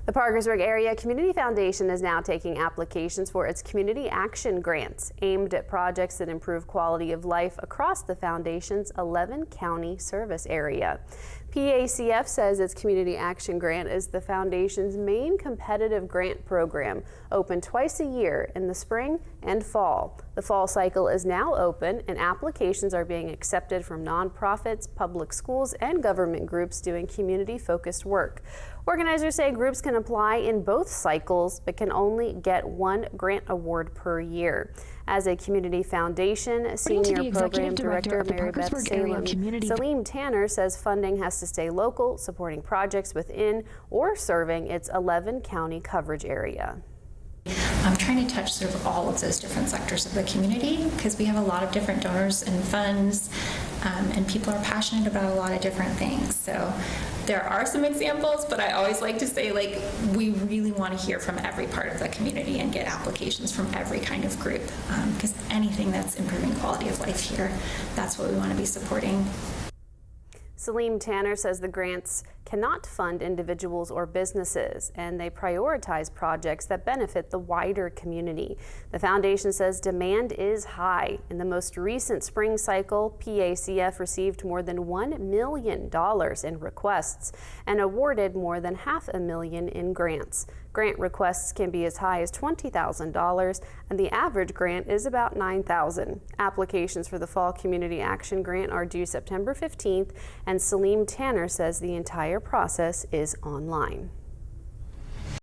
The Parkersburg Area Community Foundation is now taking applications for its community action grants aimed at projects that improve quality of life across the foundation's 11-county service area. PACF says its community action grant is the foundation's main competitive grant program, open twice a year in the spring and fall. The fall cycle is now open and applications are being accepted from nonprofits, public schools, and government groups doing community-focused work. Organizers say groups can apply in both cycles but can only get one grant award per year. As a community foundation, Senior Program Director Mary Beth Salim Tanner says funding has to stay local, supporting projects within or serving its 11-county coverage area. I'm trying to touch sort of all of those different sectors of the community because we have a lot of different donors and funds, and people are passionate about a lot of different things. So there are some examples, but I always like to say, like, we really want to hear from every part of the community and get applications from every kind of group, because anything that's improving quality of life here, that's what we want to be supporting. Salim Tanner says the grants cannot fund individuals or businesses, and they prioritize projects that benefit the wider community. The foundation says demand is high. In the most recent spring cycle, PACF received more than $1 million in requests and awarded more than $500,000 in grants. Grant requests can be as high as $20,000, and the average grant is about $9,000. Applications for the Fall Community Action Grant are due September 15th, and Salim Tanner says the entire process is online.